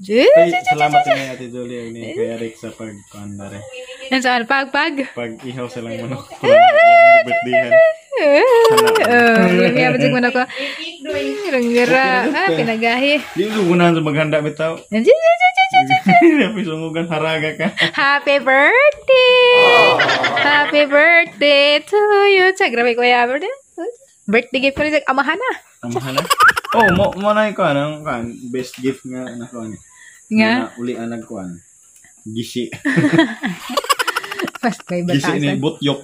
Salamat din Ate Julie ni kay Eric sa pagkandare. Yan sa pag Ihaw silang manok. Birthdayhan. Kaya ba man ako? Rangira. Pinagahi. Di mo gunahan sa maghanda bitaw. Happy sungugan haraga ka. Happy birthday! Happy birthday to you. Grabe ko ya birthday. Birthday gift ko rin. Amahan na. Amahan na? Oh, mo na ikaw. Anong best gift nga na kuhan? Nga? Uli anag kuhan. Gisi. Fast kay Gisi ni batasan. butyok.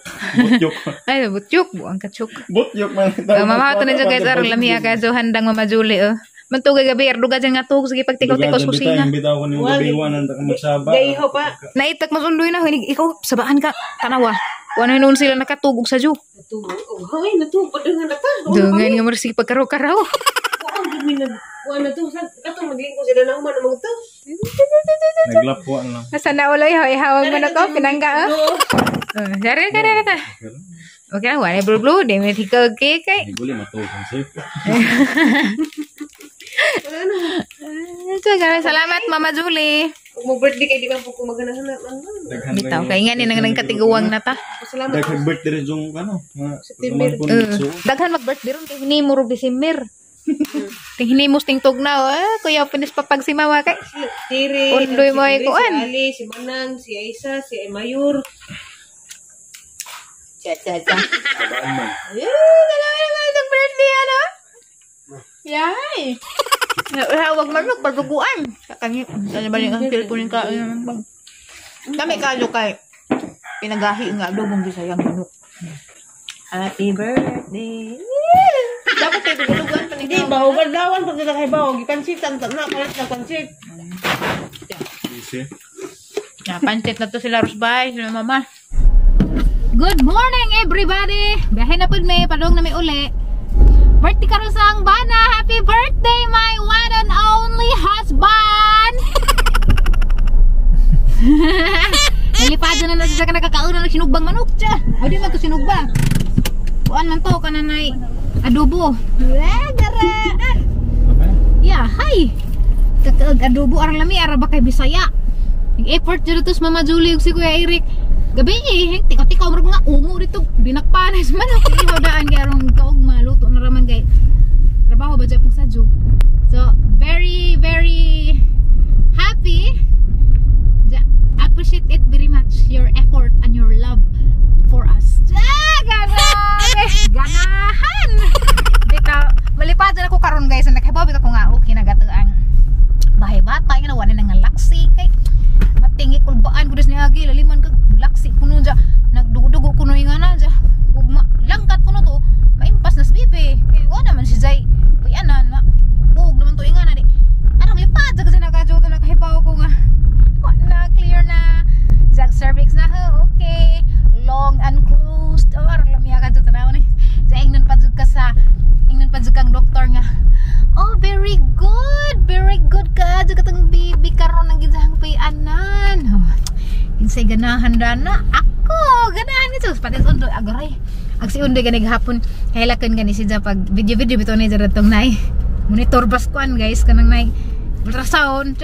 Ay, butyok. Buang kachuk. Butyok man. Mamahato na dyan guys. Aral lamiya ka. So, handang Mama Julie. Mantugay gabi. Arduga dyan nga tug. Sige, pagtikaw-tikaw sa kusina. Imbitaw ko ni Gabiwan. Ang magsaba. Gayho pa. Naitak masundoy na. Ikaw, sabaan ka. Tanawa. Kung ano noon sila nakatugog sa Diyo. Hoy, natupod dengan ka. Dungan nga mo sige pagkaraw-karaw. Ang gumi na. Wala to. Katong maglingko sila na umano mo to. Naglapuan lang. Sana uloy. Hawag mo na ko. Pinangga. Dari ka. Okay, wala blue. Di may hikaw kay. Hindi ko lang matukan siya. Salamat Mama Julie. Kung mag-birthday kayo, di ba po kung maghanap. Bitaw kay nga ni nang katiguwang na ta. Salamat. Nag-birthday rin yung September. Daghan mag-birthday ron kay hinimo ro December. Ting hinimos ting tugnaw kuya pinis papag si mama kay. Tiri. Undoy mo ay kuan. Si Ali, si Manang, si Aisa, si Mayur. Cha. Sabaan man. Dalawa naman itong birthday ano? Yay! Hawag man magpaduguan. Kanya balik ang cellphone ka. Kami kayo kay pinagahi nga adobong Bisayang manok. Happy birthday. Dapat tayo duguan pa ni. Di ba ugadawan pag kita kay bawo, gipansitan ta na kalat na pansit. Easy. Ya, pancit na to sila Rusbay, sila mama. Good morning everybody. Biyahe na pud may padong na may uli. Birthday karon sa ang bana. Happy birthday my one and only husband. Nilipad na na siya ka nakakauna ng sinugbang manok siya. O di man to sinugba. Kuan man to kananay adobo. Gara. Yeah, hi. Kakaag adobo arang lami ara ba kay Bisaya. Nag-effort dito to Mama Julie ug si Kuya Eric. Gabi tikaw-tikaw mo nga ungo dito binakpanes man ako ihodaan kay arong kaog maluto na raman kay trabaho ba dyan pag sa Diyo. So very very happy. Appreciate it very much your effort and your love for us. Ganahan dito malipad na ako karon guys nakahibaw bitaw ko nga okay nagato ang bahay bata nga wala nang laksi kay matingi kulbaan kudos ni agi laliman kag laksi kuno ja nagdugo-dugo kuno ingana ja ugma langkat kuno to maimpas nas bibi kay wala man si Jay puyanan na bug naman to ingana di arang lipad sa kasi nagajo to nakahibaw ko nga wala clear na jag cervix na okay long and closed arang lamiya ka to tanaw ni sa ingnon padzug ka sa ingnon padzug kang doktor nga oh very good ka juga tang bibi karon nang gidang payanan insay ganahan dana ako ganahan ito pati undo agaray agsi undo gani gahapon kailakan gani siya pag video bito ni jara tong nay monitor baskuan guys kanang nay ultrasound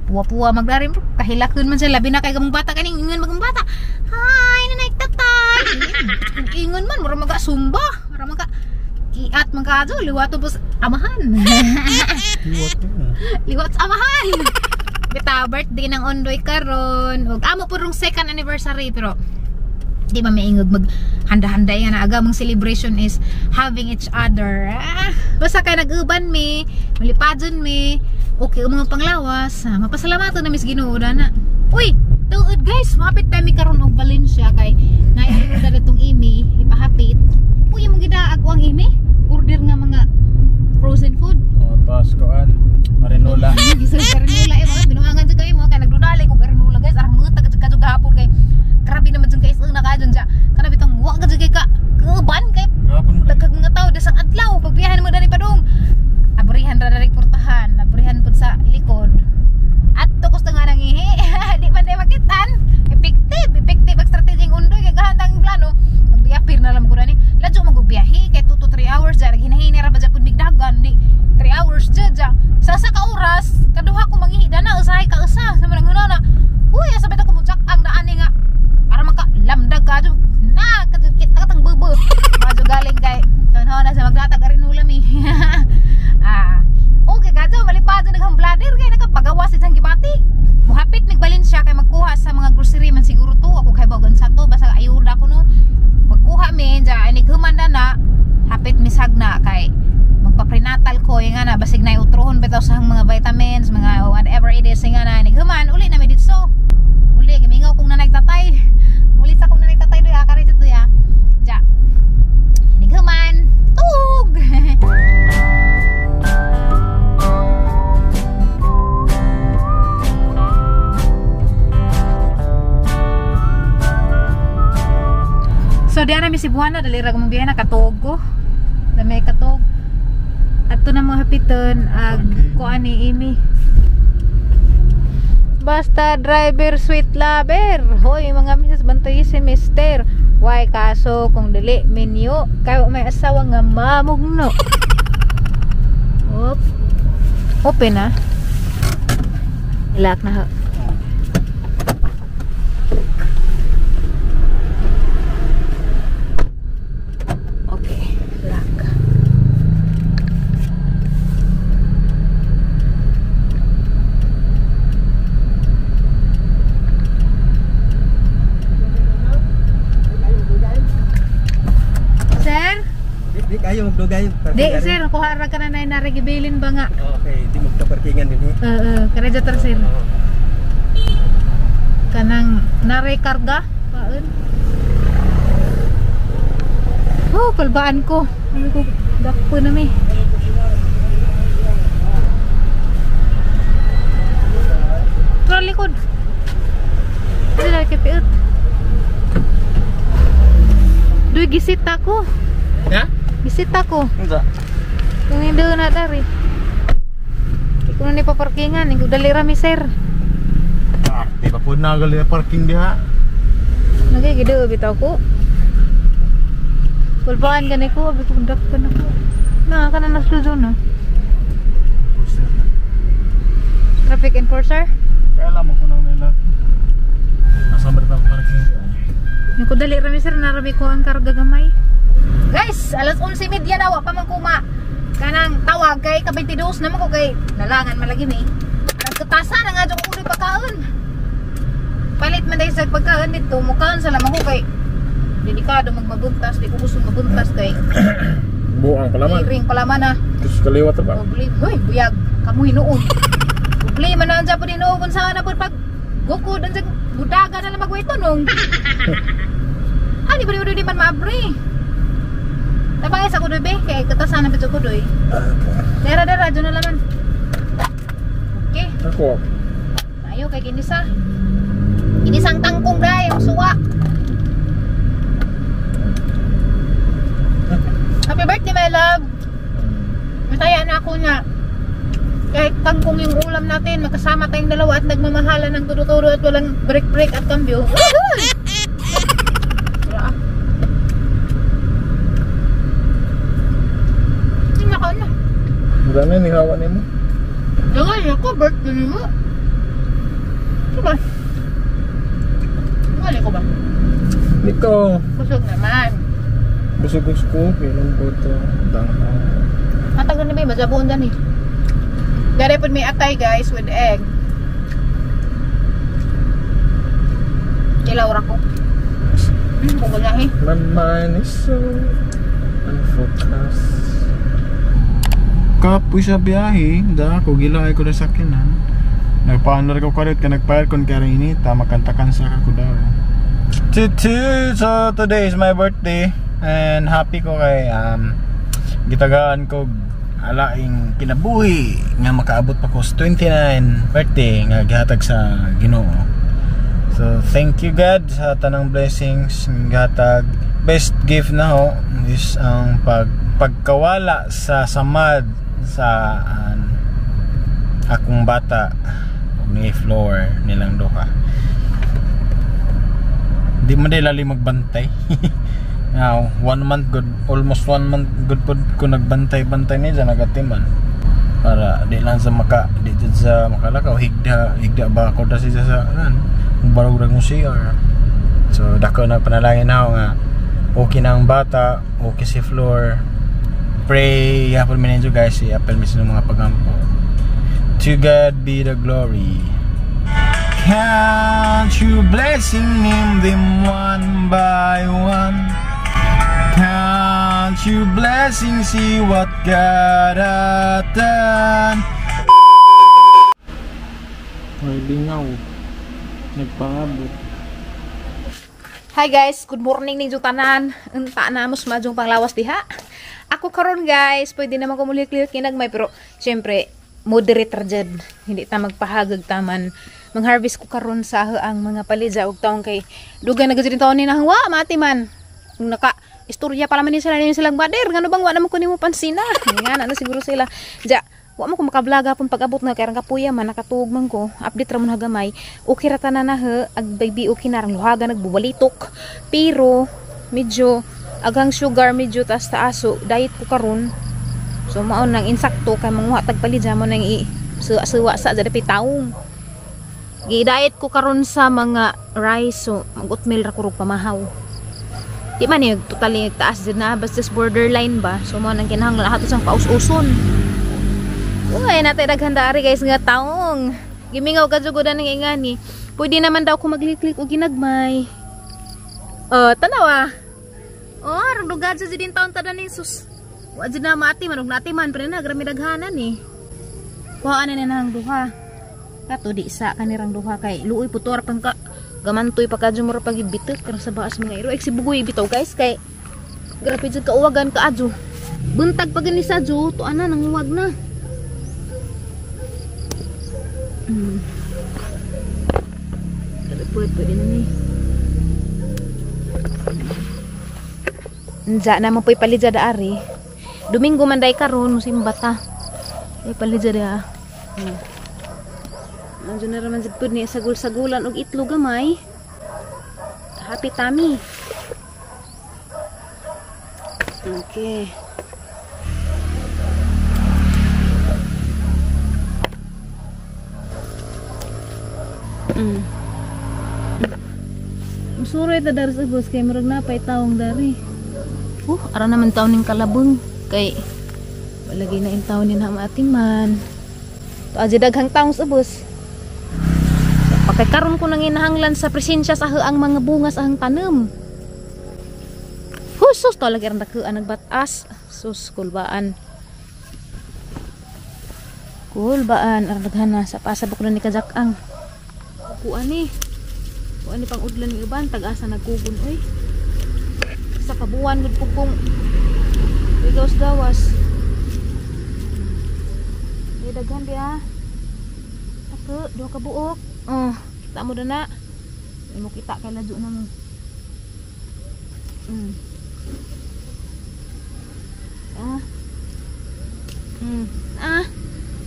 puwa magdarim kahilakan man siya labi na kay gamong bata kaning ingon magong bata hi nanay tatay ingon man mura maga sumba mura maga kiat magkado liwato po amahan liwat amahan bita birthday ng Ondoy karon ug amo purong second anniversary pero di ba maingog mag handa-handa yan na aga mong celebration is having each other basta kay nag-uban mi malipadon mi okay mga panglawas mapasalamatan na mis Ginoo na uy tuod guys mapit tayo mi karon og Valencia kay naay da datong imi ipahapit uy mo gida ako ang imi order nga mga frozen food Paskoan marinola gisal karinola mga binuangan jud kay mo kay nagdudalay ko karinola guys arang mutag jud gahapon kay grabe naman jud guys na kadyon ja kana bitong wa ka jud kay ka kuban kay dagkag mga tawo desang adlaw pagbiyahe mo dani padung abrihan ra diri portahan abrihan pud sa likod at tukos nga nangihi di man tay makitan effective ang strategy ng Undoy kay gahandang plano magbiapir na lang ko ni ladyo magbiyahe kay 2 to 3 hours ja hinahinay ra ba ja pud bigdagan di 3 hours ja sa ka oras whatever it is nga na nighuman uli na may ditso uli gimingaw kung nanay tatay uli sa kung nanay tatay doy akari dito ya ja nighuman tug so diyan na mi si Buwana dali ra mong biyahe na katog ko na may katog ato na mga hapiton ag kuan ni Amy basta driver sweet lover hoy mga misis bantay si mister why kaso kung dili menu kayo may asawa nga mamugno open na ilak na ha Ayo magdugay. Di sir, kuha ra ka na narigibilin ba nga? Okay, di magta-parkingan din eh. Kaya dyan sir. Kanang nare-karga? Paun? Kalbaan ko. Ano ko, dakpo na mi. Pero likod. Ano na kipiut? Duy, gisit ako. Ya? Gisit ako. Enggak. Kung hindi na dari. Kung hindi pa parkingan, hindi dali rami sir. Di pa po nagali parking dia. Nagigideo bitaw ko. Kulbaan gani ko, abi ko dakpan ako. Na kana nasludo na. Traffic enforcer? Kaya lamang ko nang nila. Asa ba pa parking dia? Nako dali rami sir, narami ko ang karga gamay. Guys, alas 11:30 na wa pa man kuma. Kanang tawag kay ka 22 naman ko kay nalangan malagi ni. Nagkatasa na nga jud ko pagkaon. Palit man dai sa pagkaon dito, mukaon sa lamang ko kay delikado magmabuntas, di ko gusto mabuntas kay Buang palaman. Ring palaman na. Terus kaliwat ba? Hoy, buyag kamu hinuon. Problema na anja pud hinuon kun saan na pud pag gukod anja budaga na lang magwaitonong. Ani ba di man maabri? Tapos sa kudoy be, kaya katasan na pito kudoy. Dara-dara, dyan na laman. Okay. Ako. Ayaw kay kinisa. Kinisang tangkong dahil, yung suwa. Happy birthday my love. Masaya na ako na kahit tangkong yung ulam natin, magkasama tayong dalawa at nagmamahalan ng tudo-tudo at walang break-break at cambio. Dami ni hawa nimo. Jangan ako birthday nimo. Diba? Wala ko ba? Niko. Busog naman. Busog ko pinong boto dang. Matagal na ba masabon dan eh. Dari pud may atay guys with egg. Ilaw ra ko. Pugulahi. My mind is so unfocused. Kapoy sa biyahe, da ako gilay ko na sakinan. Nagpaandar ko karit ka nagpayar kon kaya inita makantakan sa ako daw. So today is my birthday and happy ko kay gitagaan ko alaing kinabuhi nga makaabot pa ko sa 29 birthday nga gihatag sa Ginoo. So thank you God sa tanang blessings gihatag. Best gift na ho is ang pagkawala sa samad sa akong bata ni floor nilang duha. Di man day lali magbantay. Now, 1 month good, almost 1 month good pod ko nagbantay-bantay niya nagatiman. Para di lang sa di sa makalakaw higda ba ako ta siya sa barog mo CR. So dako na panalangin na nga okay na ang bata, okay si floor. Pray, yapon mi ninyo guys, yapon mi sa mga pagampo. To God be the glory. Count your blessing, name them one by one. Count your blessings, see what God hath done. naglingaw. Nagpangabot. Hi guys, good morning ning tanan. Unta na mo sumajong panglawas diha. Ako karon guys, pwede naman ko muli clear kinagmay pero syempre moderator jud. Hindi ta magpahagag taman. Mang-harvest ko karon sa ang mga palidza og taong kay dugay na gid taon ni nahwa mati man. Naka istorya pala man ni sila silang bader ngano bang wa naman ko nimo pansina. Nga na siguro sila. Ja, wa mo ko makablaga pun pag-abot na kay kapuya man nakatuog man ko. Update ra mo hagamay. Okay ra tanan na he, ag baby okay na rang luhaga nagbubalitok. Pero medyo agang sugar medyo taas-taaso diet ko karon. So mao nang insakto kay manguha tag palidza mo nang suwa sa dapit taong. Gi-diet ko karon sa mga rice so mag-oatmeal ra ko rog pamahaw. Di man ni totally taas din na basta borderline ba. So mo nang kinahanglan lahat usang paus-uson. Uy, natay daghandari guys nga taong. Gimingaw ka jud ng ingani. Pwede naman daw ko magliklik og ginagmay. Tanawa. Rong dugad sa din taon tanan ni sus. Wa jud na mati man og nati man pero na grami daghanan ni. Kuhaan na nang duha. Kato di sa kanirang duha kay luoy putor pang ka gamantoy pa kadyo mura pag ibitek kara sa baas mga iro si bugoy bitaw guys kay grabe jud kauwagan ka adyo buntag pag ni sa adyo to ana nang uwag na pwede na ni nja na mo poy palidza da ari Domingo man day karon musim bata ay palidza da nandiyo na raman zipod niya sagul-sagulan og itlog gamay. Happy tummy. Okay. Musuroy ta dari sa bus kay murag napay taong dari. Ara naman taon ning kalabong kay walagi na in taon ni na maatiman. To aja daghang taong sa bus. Kay karon ko nang inahanglan sa presensya sa ang mga bunga sa ang tanem. Husos to lagi ang dakuan nagbatas. Sus kulbaan. Kulbaan ang daghana sa pasabok na ni kajakang. Kuan ni. Kuan ni pang udlan ni uban tag-asa nagkugon oy. Sa kabuan gud pugong. Dawas. Di daghan dia. Ako do ka buok. Kita mo na. Ay mo kita kay ladyo na mo.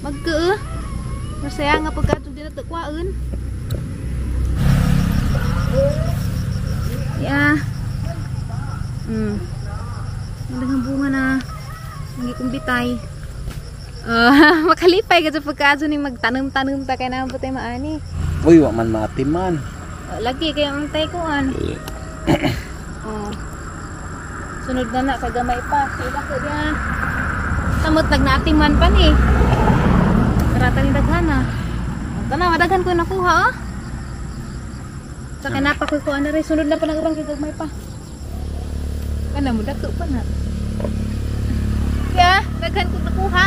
Magke. Masaya nga pagkatog din na takwaon. Ya. Nandang bunga na. Hindi kong bitay. Makalipay ka sa pagkaso ni magtanong-tanong ta kay naman putay maani. Uy, wa man maatiman. Lagi kay ang tay kuan. Sunod na sa gamay pa. Sila ko diyan. Samot nagnaatiman pa ni. Karata ni daghana. Kana madaghan ko nakuha Sa kanapa ko kuan na rin sunod na pa nang urang kay gamay pa. Kana mo dako pa na. Ya, daghan ko nakuha.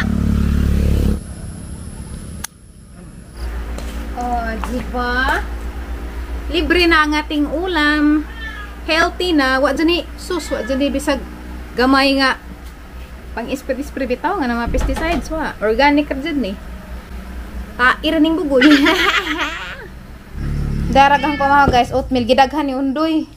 Diba? Libre na ang ating ulam. Healthy na. Wa dyan sus. Wa dyan bisag gamay nga. Pang ispre-ispre bitaw nga na mga pesticides. Wa. Organic ka dyan ni. Iraning bugoy. Daragang pa mga guys. Oatmeal. Gidaghan ni undoy.